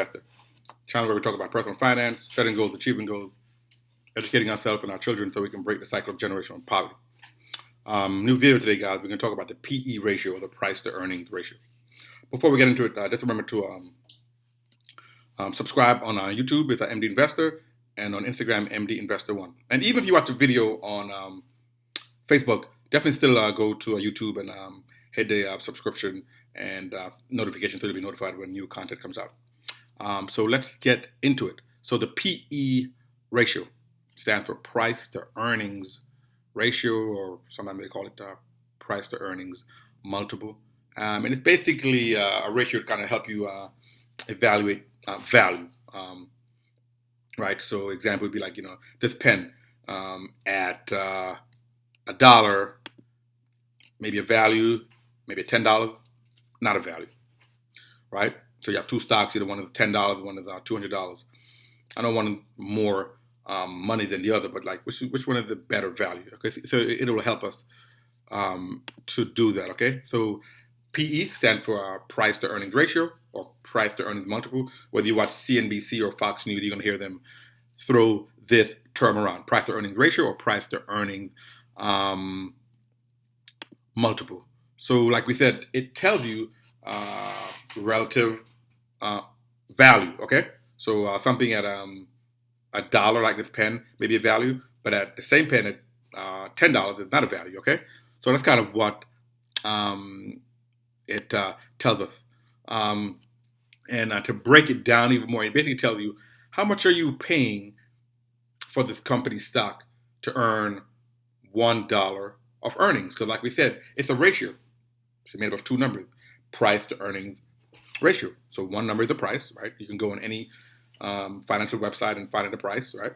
Investor, channel where we talk about personal finance, setting goals, achieving goals, educating ourselves and our children so we can break the cycle of generational poverty. New video today, guys. We're going to talk about the PE ratio, or the price to earnings ratio. Before we get into it, just remember to subscribe on YouTube with MD Investor and on Instagram, MD Investor One. And even if you watch a video on Facebook, definitely still go to YouTube and hit the subscription and notification so you'll be notified when new content comes out. So let's get into it. So the PE ratio stands for price to earnings ratio, or sometimes they call it price to earnings multiple. And it's basically a ratio to kind of help you evaluate value. Right? So example would be like, this pen at $1, maybe a value, maybe $10, not a value, right? So you have two stocks, either one is $10, one is $200. I know one is more money than the other, but like which one is the better value? Okay, so it will help us to do that. Okay, so PE stands for price to earnings ratio, or price to earnings multiple. Whether you watch CNBC or Fox News, you're gonna hear them throw this term around: price to earnings ratio or price to earnings multiple. So, like we said, it tells you relative value. Okay, so something at $1, like this pen, maybe a value, but at the same pen at $10 is not a value. Okay, so that's kind of what it tells us. And to break it down even more, it basically tells you how much are you paying for this company's stock to earn $1 of earnings. Because like we said, it's a ratio. It's made up of two numbers: price to earnings ratio. So one number is the price, right? You can go on any financial website and find the price, right?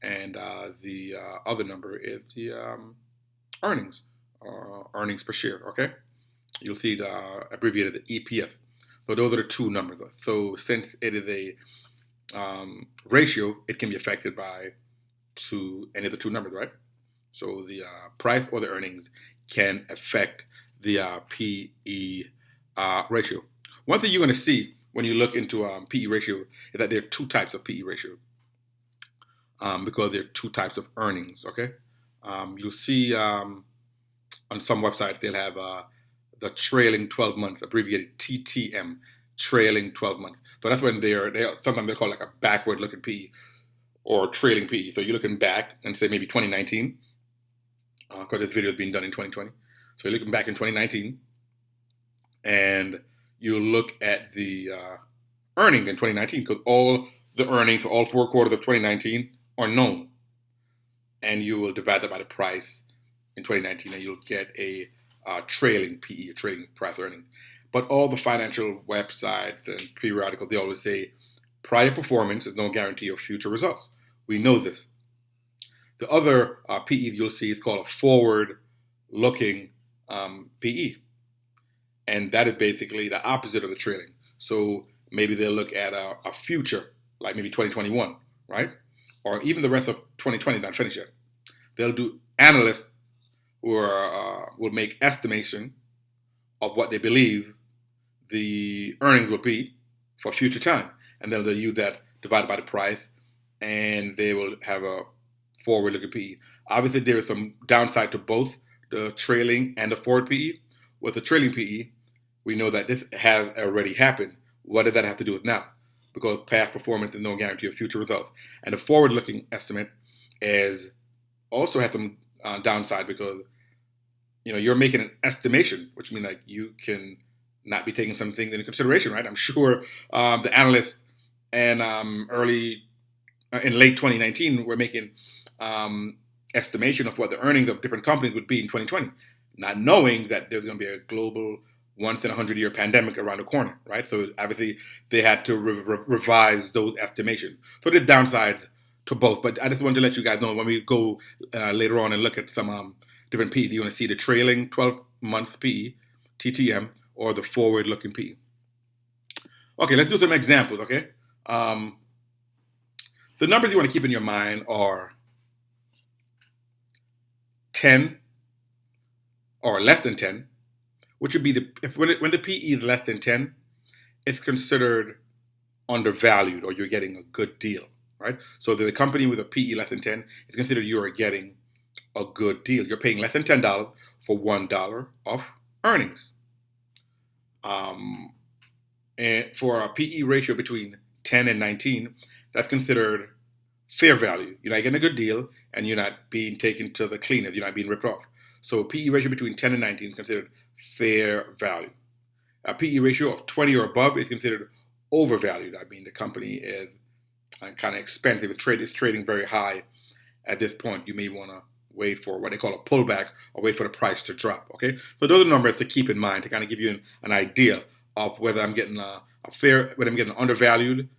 And the other number is the earnings, earnings per share. Okay, you'll see the abbreviated EPS. So those are the two numbers. So since it is a ratio, it can be affected by any of the two numbers, right? So the price or the earnings can affect the PE ratio. One thing you're going to see when you look into PE ratio is that there are two types of PE ratio because there are two types of earnings. Okay, you'll see on some websites they'll have the trailing 12 months, abbreviated TTM, trailing 12 months. So that's when they sometimes they call it like a backward looking PE or trailing PE. So you're looking back and say maybe 2019, because this video is being done in 2020. So you're looking back in 2019, and you look at the earnings in 2019, because all the earnings for all 4 quarters of 2019 are known, and you will divide that by the price in 2019, and you'll get a trailing PE, a trailing price earnings. But all the financial websites and periodicals, they always say prior performance is no guarantee of future results. We know this. The other PE you'll see is called a forward-looking PE. And that is basically the opposite of the trailing. So maybe they'll look at a future, like maybe 2021, right? Or even the rest of 2020 not finished yet. They'll do analysts will make estimation of what they believe the earnings will be for future time. And then they'll use that divided by the price, and they will have a forward-looking PE. Obviously, there is some downside to both the trailing and the forward PE. With the trailing PE, we know that this has already happened. What does that have to do with now? Because past performance is no guarantee of future results. And the forward-looking estimate also has some downside, because you're making an estimation, which means like you can not be taking some things into consideration, right? I'm sure the analysts and in late 2019 were making estimation of what the earnings of different companies would be in 2020, not knowing that there's going to be a global once in 100-year pandemic around the corner, right? So obviously they had to revise those estimations. So there's downsides to both, but I just wanted to let you guys know when we go later on and look at some different PE, you're going to see the trailing 12 months PE, TTM, or the forward-looking PE. Okay, let's do some examples, okay? The numbers you want to keep in your mind are 10 or less than 10, which would be when the PE is less than 10, it's considered undervalued or you're getting a good deal, right? So the company with a PE less than 10 is considered you are getting a good deal. You're paying less than $10 for $1 of earnings. And for a PE ratio between 10 and 19, that's considered fair value. You're not getting a good deal, and you're not being taken to the cleaners. You're not being ripped off. So a PE ratio between 10 and 19 is considered fair value. A PE ratio of 20 or above is considered overvalued. I mean, the company is kind of expensive. It's trading very high at this point. You may want to wait for what they call a pullback or wait for the price to drop. Okay, so those are numbers to keep in mind to kind of give you an idea of whether I'm getting whether I'm getting an undervalued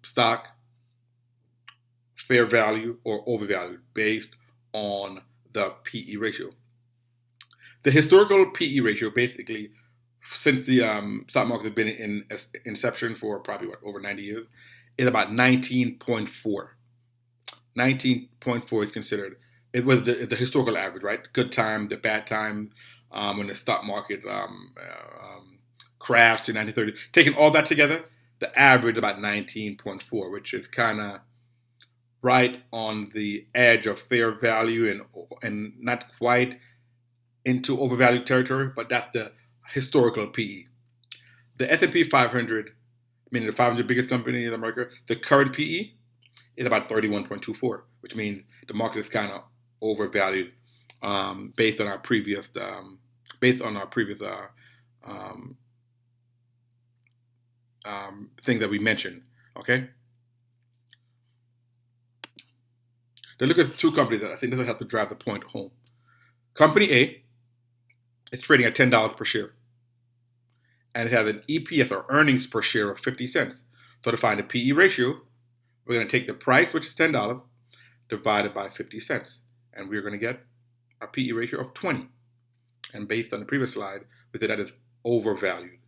stock, fair value, or overvalued based on the PE ratio. The historical PE ratio, basically, since the stock market has been in inception for probably over 90 years, is about 19.4. 19.4 is considered, it was the historical average, right? Good time, the bad time, when the stock market crashed in 1930. Taking all that together, the average is about 19.4, which is kind of right on the edge of fair value and not quite into overvalued territory, but that's the historical PE. The S&P 500, meaning the 500 biggest companies in America, the current PE is about 31.24, which means the market is kind of overvalued based on our previous thing that we mentioned. Okay. Then look at two companies that I think this will help to drive the point home. Company A is trading at $10 per share, and it has an EPS or earnings per share of 50 cents. So to find the PE ratio, we're going to take the price, which is $10, divided by 50 cents, and we're going to get a PE ratio of 20. And based on the previous slide, we said that is overvalued.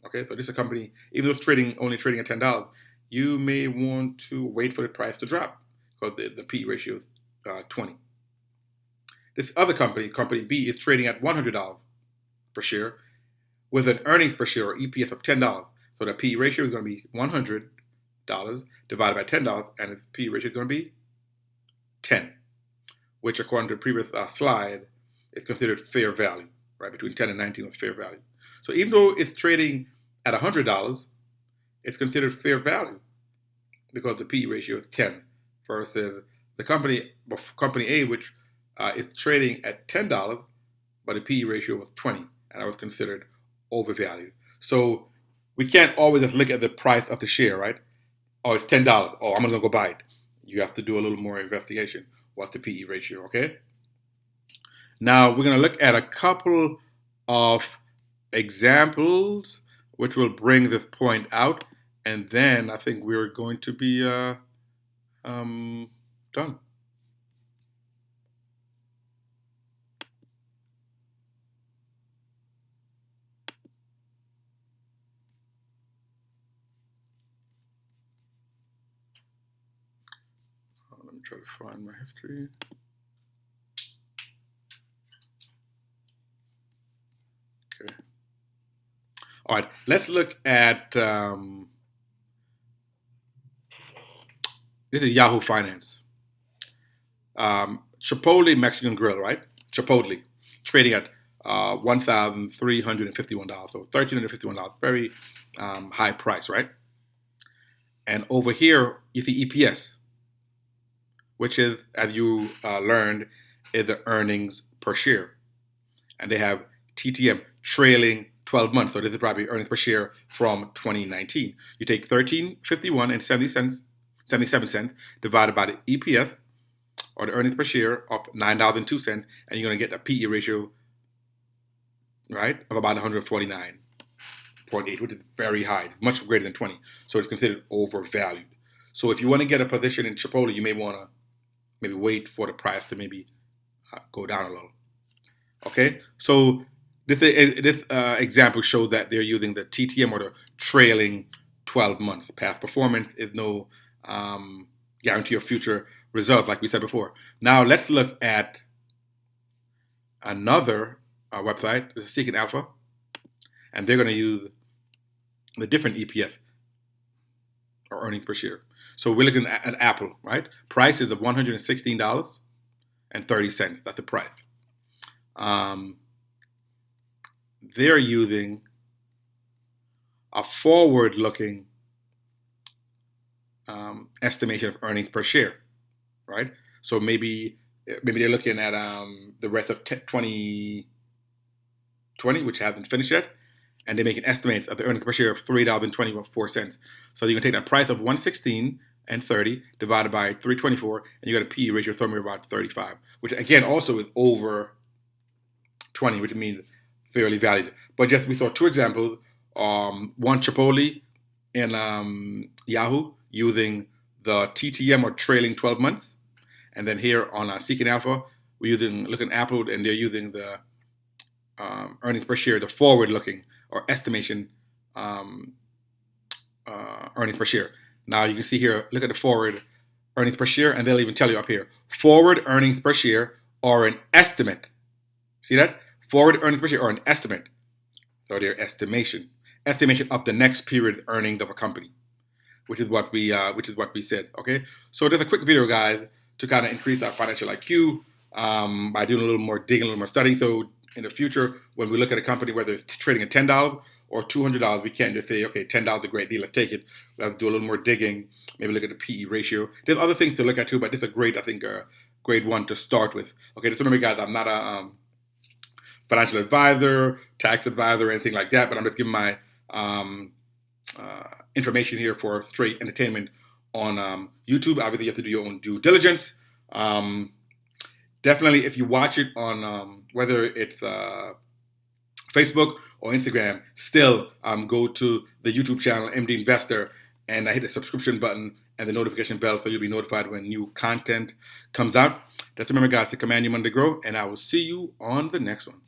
Okay, so this is a company, even though it's only trading at $10, you may want to wait for the price to drop because the PE ratio is 20. This other company, Company B, is trading at $100 per share with an earnings per share or EPS of $10. So the PE ratio is going to be $100 divided by $10, and the PE ratio is going to be 10, which according to the previous slide is considered fair value, right? Between 10 and 19 was fair value. So even though it's trading at $100, it's considered fair value because the PE ratio is 10 versus the company A, which is trading at $10, but the PE ratio was 20, and that was considered overvalued. So we can't always just look at the price of the share, right? Oh, it's $10. Oh, I'm going to go buy it. You have to do a little more investigation. What's the PE ratio, okay? Now, we're going to look at a couple of examples which will bring this point out, and then I think we're going to be done. Let me try to find my history. Okay. All right, let's look at this is Yahoo Finance. Chipotle Mexican Grill, right? Chipotle, trading at $1,351, so $1,351, very high price, right? And over here, you see EPS, which is, as you learned, is the earnings per share. And they have TTM, trailing 12 months. So this is probably earnings per share from 2019. You take $13.51 and 77 cents divided by the EPS, or the earnings per share of $9.02, and you're going to get a PE ratio, right, of about 149.8, which is very high, much greater than 20. So it's considered overvalued. So if you want to get a position in Chipotle, you may want to maybe wait for the price to maybe go down a little. Okay, so this example shows that they're using the TTM, or the trailing 12 months. Past performance is no guarantee of future results, like we said before. Now let's look at another website, this is Seeking Alpha, and they're going to use the different EPS. earnings per share. So we're looking at Apple, right? Price is of $116.30. That's the price. They're using a forward-looking estimation of earnings per share, right? So maybe they're looking at the rest of 2020, which hasn't finished yet, and they make an estimate of the earnings per share of $3.24. So you can take that price of 116.30 divided by 324, and you got a PE ratio somewhere about 35, which again also is over 20, which means fairly valued. But just we saw two examples. One Chipotle in Yahoo using the TTM or trailing 12 months, and then here on Seeking Alpha we're looking at Apple, and they're using the earnings per share, the forward-looking or estimation earnings per share. Now you can see here, look at the forward earnings per share, and they'll even tell you up here, forward earnings per share or an estimate. See that? Forward earnings per share or an estimate. So their estimation of the next period earnings of a company, which is what we said. Okay, so there's a quick video, guys, to kind of increase our financial IQ by doing a little more digging, a little more studying. So in the future, when we look at a company, whether it's trading at $10 or $200, we can't just say, okay, $10 is a great deal, let's take it. We have to do a little more digging, maybe look at the PE ratio. There's other things to look at too, but this is a great, I think, grade one to start with. Okay, just remember, guys, I'm not a financial advisor, tax advisor, or anything like that, but I'm just giving my information here for straight entertainment on YouTube. Obviously, you have to do your own due diligence. Definitely, if you watch it on whether it's Facebook or Instagram, still go to the YouTube channel MD Investor and hit the subscription button and the notification bell so you'll be notified when new content comes out. Just remember, guys, to command your money to grow, and I will see you on the next one.